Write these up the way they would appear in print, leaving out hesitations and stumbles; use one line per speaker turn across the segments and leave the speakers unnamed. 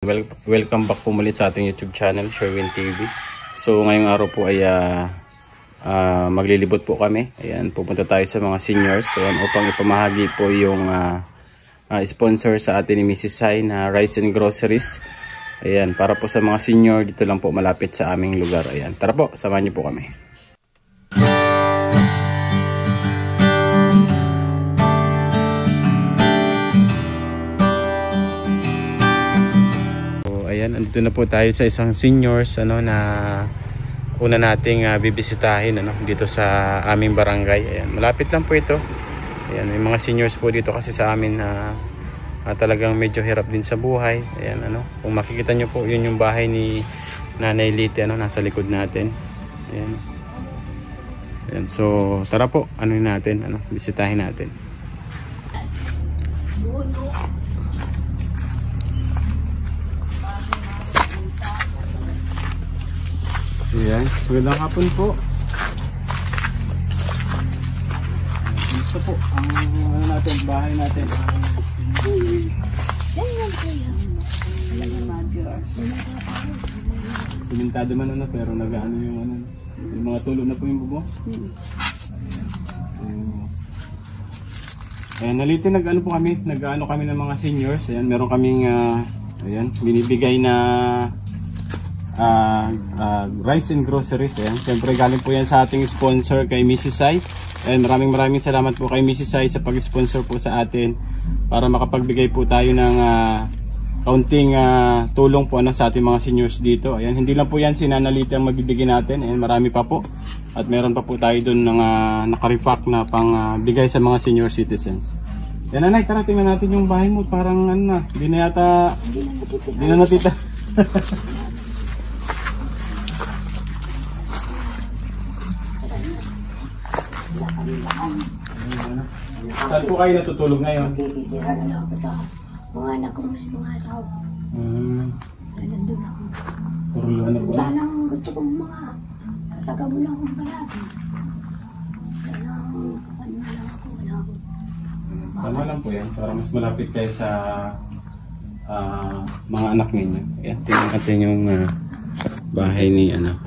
Welcome back po muli sa ating YouTube channel, Sherwin TV. So ngayong araw po ay maglilibot po kami. Ayan, pupunta tayo sa mga seniors. Ayan, upang ipamahagi po yung sponsor sa atin ni Mrs. Sai na Rice and Groceries. Ayan, para po sa mga senior dito lang po malapit sa aming lugar. Ayan, tara po, samahan niyo po kami. Ayan, andito na po tayo sa isang seniors na una nating bibisitahin dito sa aming barangay. Ayan, malapit lang po ito. Ayan, may mga seniors po dito kasi sa amin na talagang medyo hirap din sa buhay. Ayan, kung makikita nyo po, yun yung bahay ni Nanay Liti, nasa likod natin. Ayan. Ayan, so tara po, bisitahin natin. Ayan, magandang hapon po. Gusto po ang bahay natin. Simentado man pero nag-ano yung yung mga tulo na po yung bubong. Ayan, naliti nag-ano po kami, nag-ano kami ng mga seniors. Ayan, meron kaming ayan, binibigay na rice and groceries. Ayan. Siyempre galing po yan sa ating sponsor kay Mrs. Sai. And maraming salamat po kay Mrs. Sai sa pag-sponsor po sa atin para makapagbigay po tayo ng kaunting tulong po sa ating mga seniors dito. Ayan, hindi lang po yan si Nanalita ang magbibigay natin. Ayan, marami pa po. At meron pa po tayo doon ng naka-repack na pang bigay sa mga senior citizens. Yan, Nanay, tara tingnan natin yung bahay mo. Parang hindi na yata, hindi na natita. Saan po kayo natutulog ngayon?
Titira na lang ako sa mga anak ko, mga asawa. Nandun ako.
Puro po?
Wala lang gusto kong mga katagaw lang akong palagi. Wala lang ako, wala ako.
Tama lang po yan, para mas malapit kayo sa mga anak ninyo. Ayan, tingnan natin yung bahay ni Ayan.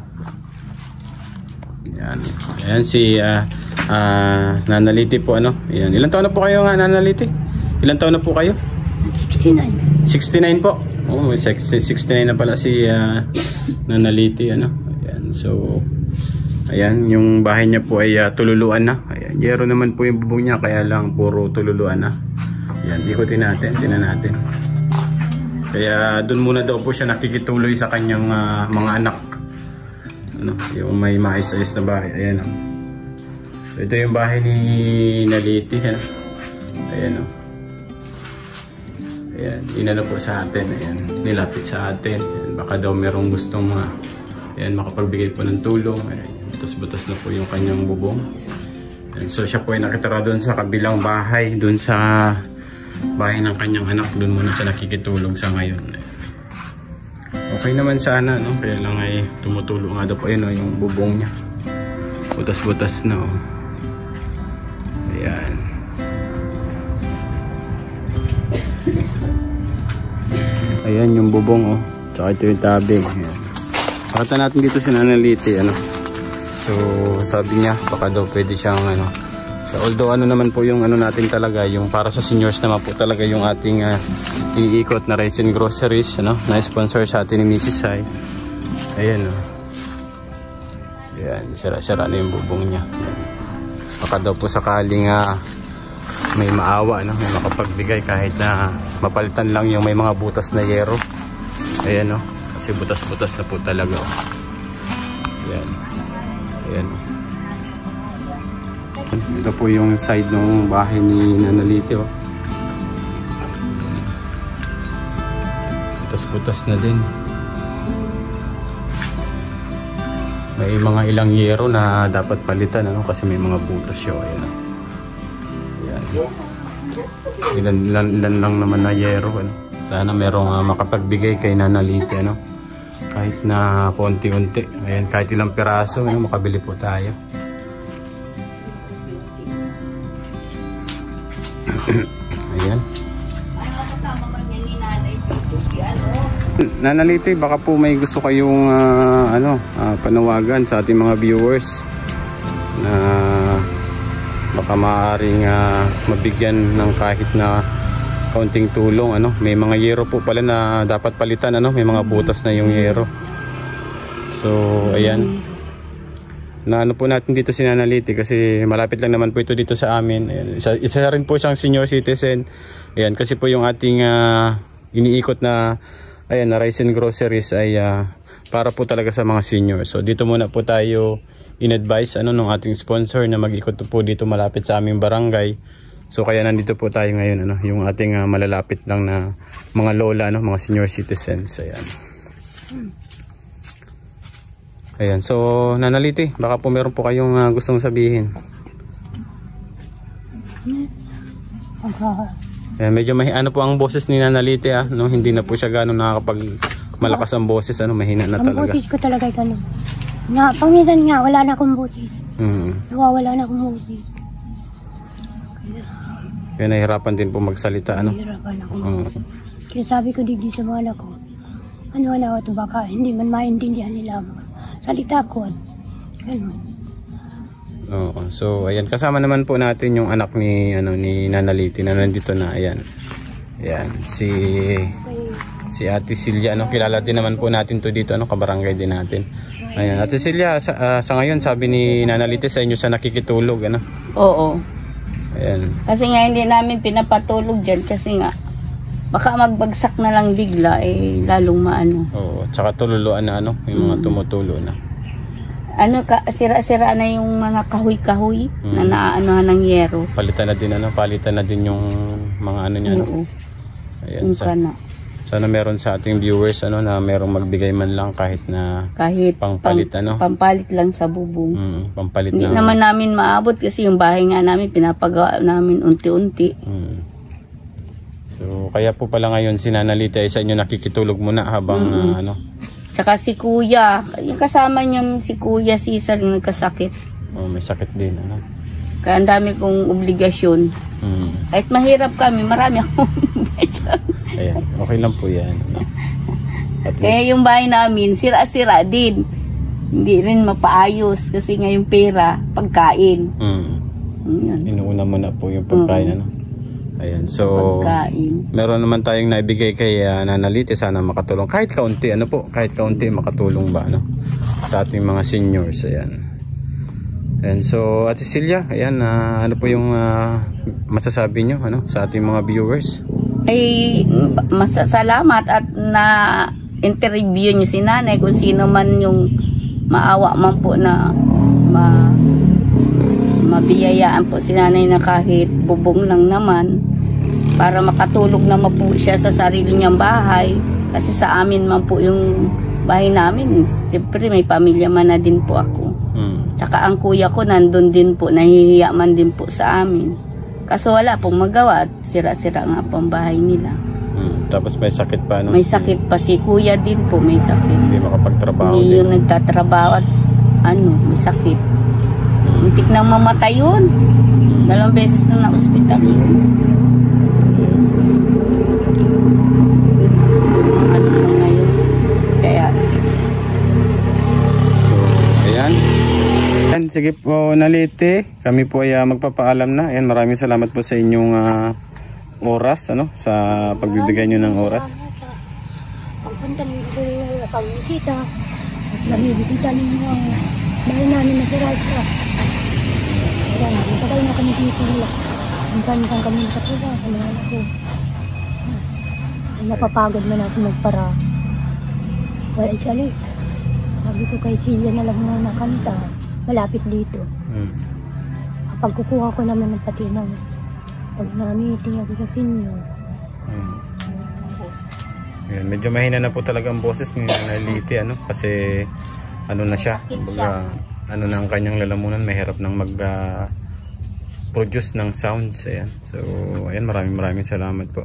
Ayan si Nanaliti po Ayan. Ilan taon na po kayo Nanaliti? Ilan taon na po kayo?
69.
69 po. Oh, 69 na pala si Nanaliti Ayan. So ayan, yung bahay niya po ay tululuan na. Ayan, yero naman po yung bubong niya kaya lang puro tululuan na. Ayan, ikutin natin, tingnan natin. Kaya doon muna daw po siya nakikituloy sa kanyang mga anak. Yung may mais-ayos na bahay. Ayan. So ito yung bahay ni Naliti. Ayan. Ayan, inano po sa atin. Ayan, nilapit sa atin. Ayan, baka daw merong gustong makapagbigay po ng tulong. Ayan, butas-butas na po yung kanyang bubong. Ayan, so siya po ay nakitira doon sa kabilang bahay, doon sa bahay ng kanyang anak. Doon muna siya nakikitulog sa ngayon. Okay naman sana, kaya lang ay tumutulo nga daw po yung bubong niya. Butas-butas na. Ayan. Ayan yung bubong tsaka ito yung tabing. Ayan. Pakita natin dito si Nanaliti So sabi niya baka daw pwede siyang so, although naman po yung natin talaga, yung para sa seniors naman po talaga yung ating iikot na rice and groceries na sponsor sa atin ni Mrs. Sai. Ayan Ayan, sira-sira na yung bubong niya. Baka daw po sakaling may maawa may makapagbigay kahit na mapalitan lang yung may mga butas na yero. Ayan kasi butas-butas na po talaga. Ayan. Ayan. Ito po yung side ng bahay ni Nanaliti. Butas-butas na din. May mga ilang yero na dapat palitan kasi may mga butas yun. Ayan. Ayan. Ilan lang naman na yero. Sana merong makapagbigay kay Nanaliti kahit na konti-unti. Ayan, kahit ilang piraso makabili po tayo. Ayan.
Ano kasama man yan ni Nanay dito?
Nanaliti, baka po may gusto kayong panawagan sa ating mga viewers na baka maaaring mabigyan ng kahit na kaunting tulong. May mga yero po pala na dapat palitan, may mga butas na yung yero. So ayan, na po natin dito si Nanaliti kasi malapit lang naman po ito dito sa amin. Ayan, isa rin po siyang senior citizen. Ayan, kasi po yung ating iniikot na na Rice and Groceries ay para po talaga sa mga senior. So dito muna po tayo in-advise ng ating sponsor na mag-ikot po dito malapit sa aming barangay. So kaya nandito po tayo ngayon, yung ating malalapit lang na mga lola, mga senior citizens. Ayan. Ayan, so Nanaliti, baka po meron po kayong gustong sabihin. Ayan, medyo po ang boses ni Nanaliti, hindi na po siya gano'ng nakakapag malakas ang boses, mahina na talaga.
Ang boses ko talaga gano'n. Paminsan nga, wala na akong boses. Nawawala na akong boses.
Kaya nahihirapan din po magsalita,
Nahihirapan ako. Kaya sabi ko dito sa mga anak ko, ito baka hindi man maintindihan nila mga salita ko. Ganun.
Oo. So ayan, kasama naman po natin yung anak ni Nanaliti na nandito na. Ayan. Ayan, si Ate Silya, kilala din naman po natin to dito, kabarangay din natin. Ayan, Ate Silya, sa ngayon sabi ni Nanaliti sa inyo sa nakikitulog,
Oo.
Ayan.
Kasi nga hindi namin pinapatulog dyan kasi nga baka magbagsak na lang bigla lalong maano.
Oo, tsaka tululuan na yung mga tumutulo na.
Sira-sira na yung mga kahoy-kahoy na naanohan ng yero.
Palitan na din yung mga niya.
Oo.
Ayan, sana meron sa ating viewers na merong magbigay man lang kahit pampalit
pampalit lang sa bubong.
Pampalit
hindi naman namin maabot kasi yung bahay nga namin pinapagawa namin unti-unti.
So kaya po pala ngayon si Nanaliti ay sa inyo nakikitulog muna habang
Tsaka si Kuya, yung kasama niya si Kuya Cesar yung nagkasakit.
May sakit din
Kaya ang dami kong obligasyon. Kahit mahirap kami, marami akong obligasyon.
Ayan, okay lang po yan.
Kaya yung bahay namin, sira-sira din. Hindi rin mapaayos kasi nga yung pera, pagkain.
Inuuna mo na po yung pagkain. Ayan, so pagkain. Meron naman tayong naibigay kay Nanaliti, sana makatulong. Kahit kaunti, kahit kaunti makatulong ba, sa ating mga seniors. Ayan. And so Ate Silya, ayan, ano po yung masasabi nyo sa ating mga viewers?
Ay masasalamat at na interview nyo si nanay kung sino man yung maawa man po na mabiyayaan po si nanay na kahit bubong lang naman para makatulog naman po siya sa sarili niyang bahay kasi sa amin man po yung bahay namin, siyempre may pamilya man na din po ako. Tsaka ang kuya ko nandun din po, nahihiya man din po sa amin. Kaso wala pong magawa at sira-sira nga po ang bahay nila.
Tapos may sakit pa,
May sakit pa si kuya din po, may sakit.
Hindi makapagtrabaho
din. Hindi yung nagtatrabaho at may sakit. Muntik nang mamatay yun. 2 beses na na-hospital yun. Ngayon. Kaya.
So, ayan. Sige po Naliti, kami po ay magpapaalam na. Ayan, maraming salamat po sa inyong oras, sa pagbibigay nyo ng oras.
Pagpunta nito yung pag-tita at nabibigita ninyo ang bahay namin na pirata. Ayan, matagal na kami dito nila. Minsan kami nakatula, kailangan ko. Napapagod na natin magpara. Wala isali. Sabi ko kay Silya na lang na nakanta. Malapit dito. Kapag kukuha ko naman ng pati ng pag namiting ako sa senior.
Ayan, medyo mahina na po talaga ang boses ni Nanaliti, kasi na siya, baga, na ang kanyang lalamunan, mahirap nang mag produce ng sounds. Ayan. So ayan, maraming salamat po.